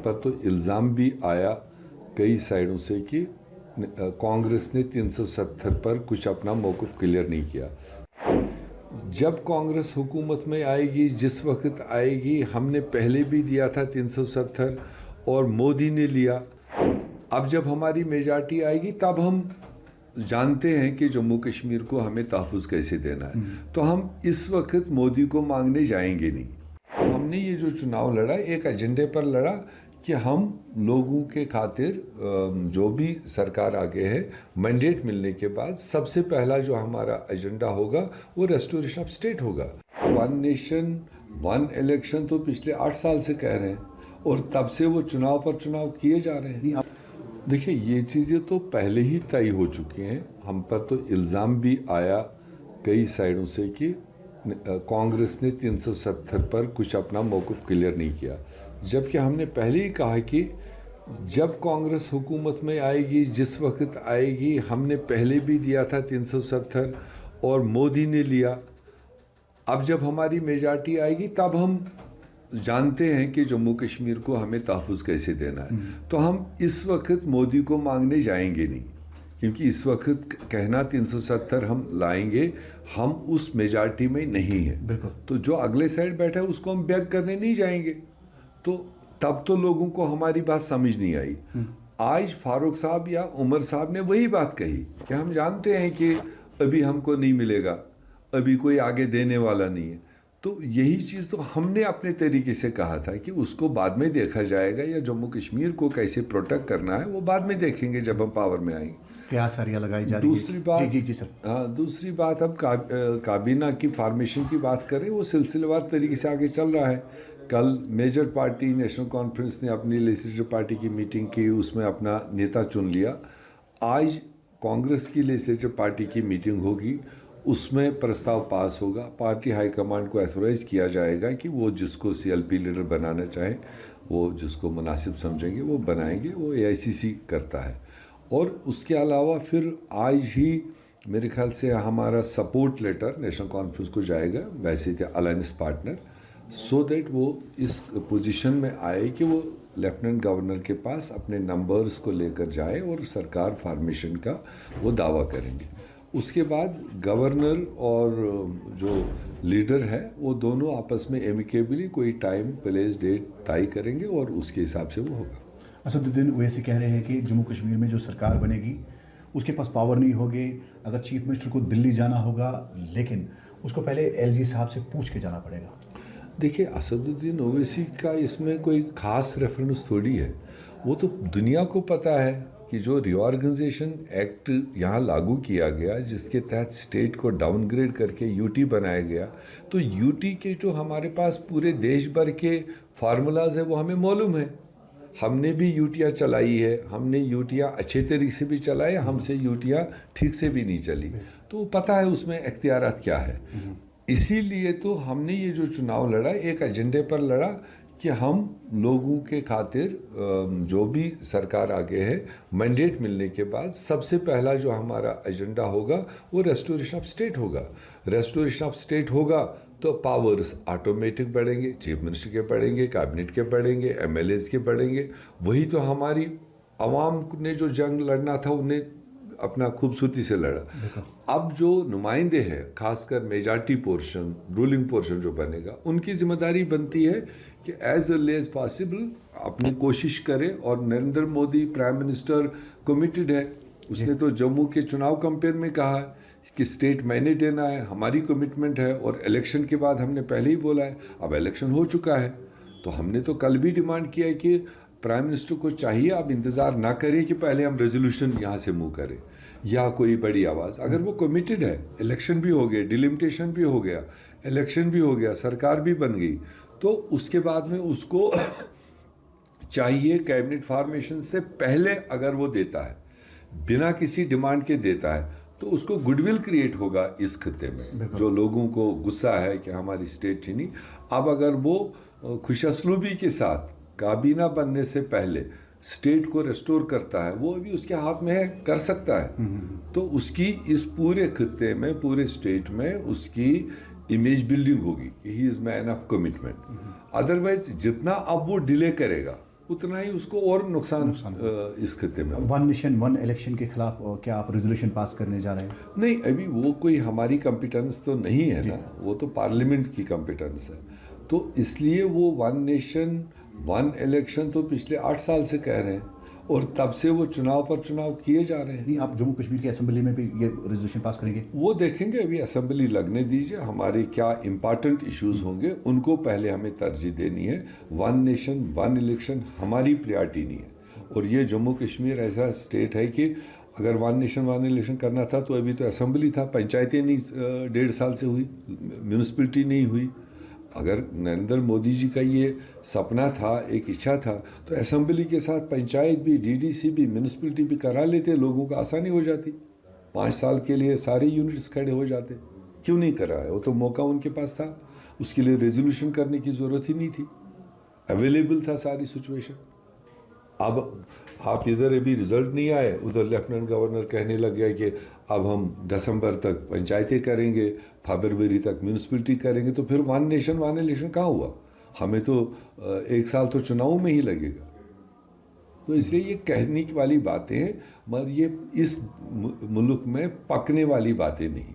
پر تو इल्ज़ाम भी आया कई साइडों से कि कांग्रेस ने 370 पर कुछ अपना मौक़िफ़ क्लियर नहीं किया। जब कांग्रेस हुकूमत में आएगी, जिस वक्त आएगी, हमने पहले भी दिया था 370 और मोदी ने लिया। अब जब हमारी मेजॉरिटी आएगी तब हम जानते हैं कि जम्मू कश्मीर को हमें तहफ़्फ़ुज़ कैसे देना है। तो हम इस वक्त मोदी को मांगने जाएंगे नहीं। हमने ये जो चुनाव लड़ा एक एजेंडे पर लड़ा कि हम लोगों के खातिर जो भी सरकार आगे है मैंडेट मिलने के बाद सबसे पहला जो हमारा एजेंडा होगा वो रेस्टोरेशन ऑफ स्टेट होगा। वन नेशन वन इलेक्शन तो पिछले 8 साल से कह रहे हैं और तब से वो चुनाव पर चुनाव किए जा रहे हैं। देखिए ये चीज़ें तो पहले ही तय हो चुकी हैं। हम पर तो इल्ज़ाम भी आया कई साइडों से कि कांग्रेस ने 370 पर कुछ अपना मौक़िफ़ क्लियर नहीं किया, जबकि हमने पहले ही कहा कि जब कांग्रेस हुकूमत में आएगी, जिस वक्त आएगी, हमने पहले भी दिया था 370 और मोदी ने लिया। अब जब हमारी मेजॉरिटी आएगी तब हम जानते हैं कि जम्मू कश्मीर को हमें तहफ़्फ़ुज़ कैसे देना है। तो हम इस वक्त मोदी को मांगने जाएंगे नहीं, क्योंकि इस वक्त कहना 370 हम लाएंगे, हम उस मेजॉरिटी में नहीं है। तो जो अगले साइड बैठा है उसको हम बैक करने नहीं जाएंगे। तो तब तो लोगों को हमारी बात समझ नहीं आई। आज फारूक साहब या उमर साहब ने वही बात कही कि हम जानते हैं कि अभी हमको नहीं मिलेगा, अभी कोई आगे देने वाला नहीं है। तो यही चीज़ तो हमने अपने तरीके से कहा था कि उसको बाद में देखा जाएगा, या जम्मू कश्मीर को कैसे प्रोटेक्ट करना है वो बाद में देखेंगे जब हम पावर में आएंगे। क्या सारियाँ लगाई जा रही है। दूसरी बात जी सर। हाँ, दूसरी बात अब काबीना की फार्मेशन की बात करें, वो सिलसिलेवार तरीके से आगे चल रहा है। कल मेजर पार्टी नेशनल कॉन्फ्रेंस ने अपनी लेजिस्लेटिव पार्टी की मीटिंग की, उसमें अपना नेता चुन लिया। आज कांग्रेस की लेजिस्लेटिव पार्टी की मीटिंग होगी, उसमें प्रस्ताव पास होगा। पार्टी हाईकमांड को एथोराइज़ किया जाएगा कि वो जिसको सीएलपी लीडर बनाना चाहें, वो जिसको मुनासिब समझेंगे वो बनाएंगे। वो एआईसीसी करता है। और उसके अलावा फिर आज ही मेरे ख्याल से हमारा सपोर्ट लेटर नेशनल कॉन्फ्रेंस को जाएगा, वैसे थे अलायंस पार्टनर, सो दैट वो इस पोजीशन में आए कि वो लेफ्टिनेंट गवर्नर के पास अपने नंबर्स को लेकर जाए और सरकार फॉर्मेशन का वो दावा करेंगे। उसके बाद गवर्नर और जो लीडर है वो दोनों आपस में एमिकेबली कोई टाइम प्लेस डेट तय करेंगे और उसके हिसाब से वो होगा। असदुद्दीन ओवैसी कह रहे हैं कि जम्मू कश्मीर में जो सरकार बनेगी उसके पास पावर नहीं होगी, अगर चीफ मिनिस्टर को दिल्ली जाना होगा लेकिन उसको पहले एलजी साहब से पूछ के जाना पड़ेगा। देखिए असदुद्दीन ओवैसी का इसमें कोई ख़ास रेफरेंस थोड़ी है। वो तो दुनिया को पता है कि जो रिऑर्गेनाइजेशन एक्ट यहाँ लागू किया गया, जिसके तहत स्टेट को डाउनग्रेड करके यूटी बनाया गया, तो यूटी के जो हमारे पास पूरे देश भर के फार्मूलाज है वो हमें मालूम है। हमने भी यूटियाँ चलाई है, हमने यूटियाँ अच्छे तरीके से भी चलाई, हमसे यूटियाँ ठीक से भी नहीं चली। तो पता है उसमें इख्तियारात क्या है। इसीलिए तो हमने ये जो चुनाव लड़ा एक एजेंडे पर लड़ा कि हम लोगों के खातिर जो भी सरकार आगे है मैंडेट मिलने के बाद सबसे पहला जो हमारा एजेंडा होगा वो रेस्टोरेशन ऑफ स्टेट होगा। रेस्टोरेशन ऑफ स्टेट होगा तो पावर्स ऑटोमेटिक बढ़ेंगे, चीफ मिनिस्टर के बढ़ेंगे, कैबिनेट के बढ़ेंगे, एमएलएज के बढ़ेंगे। वही तो हमारी आवाम ने जो जंग लड़ना था उन्हें अपना खूबसूरती से लड़ा। अब जो नुमाइंदे हैं, खासकर मेजॉरिटी पोर्शन, रूलिंग पोर्शन जो बनेगा, उनकी जिम्मेदारी बनती है कि एज अर्ली एज पॉसिबल अपनी कोशिश करें। और Narendra Modi prime minister committed है। उसने तो जम्मू के चुनाव कैंपेन में कहा है कि स्टेट मैंने देना है, हमारी कमिटमेंट है। और इलेक्शन के बाद हमने पहले ही बोला है, अब इलेक्शन हो चुका है तो हमने तो कल भी डिमांड किया है कि प्राइम मिनिस्टर को चाहिए अब इंतज़ार ना करें कि पहले हम रेजोल्यूशन यहाँ से मूव करें या कोई बड़ी आवाज़। अगर वो कमिटेड है, इलेक्शन भी हो गए, डिलिमिटेशन भी हो गया, इलेक्शन भी हो गया, सरकार भी बन गई, तो उसके बाद में उसको चाहिए कैबिनेट फॉर्मेशन से पहले अगर वो देता है, बिना किसी डिमांड के देता है, तो उसको गुडविल क्रिएट होगा इस खत्ते में। जो लोगों को गुस्सा है कि हमारी स्टेट छीनी, अब अगर वो खुशअस्लूबी के साथ काबीना बनने से पहले स्टेट को रेस्टोर करता है, वो अभी उसके हाथ में है, कर सकता है। तो उसकी इस पूरे खत्ते में, पूरे स्टेट में उसकी इमेज बिल्डिंग होगी कि he is man of commitment. Otherwise जितना अब वो डिले करेगा उतना ही उसको और नुकसान इस खत्ते में होगा। वन नेशन वन इलेक्शन के खिलाफ क्या आप रेजोल्यूशन पास करने जा रहे हैं? नहीं, अभी वो कोई हमारी कॉम्पिटेंस तो नहीं है ना, वो तो पार्लियामेंट की कॉम्पिटेंस है। तो इसलिए वो वन नेशन वन इलेक्शन तो पिछले 8 साल से कह रहे हैं, और तब से वो चुनाव पर चुनाव किए जा रहे हैं। नहीं, आप जम्मू कश्मीर की असेंबली में भी ये रेजोल्यूशन पास करेंगे? वो देखेंगे, अभी असेंबली लगने दीजिए, हमारे क्या इम्पॉर्टेंट इश्यूज होंगे उनको पहले हमें तरजीह देनी है। वन नेशन वन इलेक्शन हमारी प्रायोरिटी नहीं है। और ये जम्मू कश्मीर ऐसा स्टेट है कि अगर वन नेशन वन इलेक्शन करना था तो अभी तो असेंबली था, पंचायतें नहीं 1.5 साल से हुई, म्यूनसिपलिटी नहीं हुई। अगर नरेंद्र मोदी जी का ये सपना था, एक इच्छा था, तो असेंबली के साथ पंचायत भी, डीडीसी भी, म्यूनसिपलिटी भी करा लेते, लोगों को आसानी हो जाती, 5 साल के लिए सारे यूनिट्स खड़े हो जाते। क्यों नहीं करा है? वो तो मौका उनके पास था, उसके लिए रेजोल्यूशन करने की ज़रूरत ही नहीं थी, अवेलेबल था सारी सिचुएशन। अब आप इधर अभी रिजल्ट नहीं आए, उधर लेफ्टिनेंट गवर्नर कहने लग गया कि अब हम दिसंबर तक पंचायतें करेंगे, फरवरी तक म्यूनसिपलिटी करेंगे, तो फिर वन नेशन वन इलेक्शन कहाँ हुआ? हमें तो 1 साल तो चुनाव में ही लगेगा। तो इसलिए ये कहने की वाली बातें हैं, मगर ये इस मुल्क में पकने वाली बातें नहीं।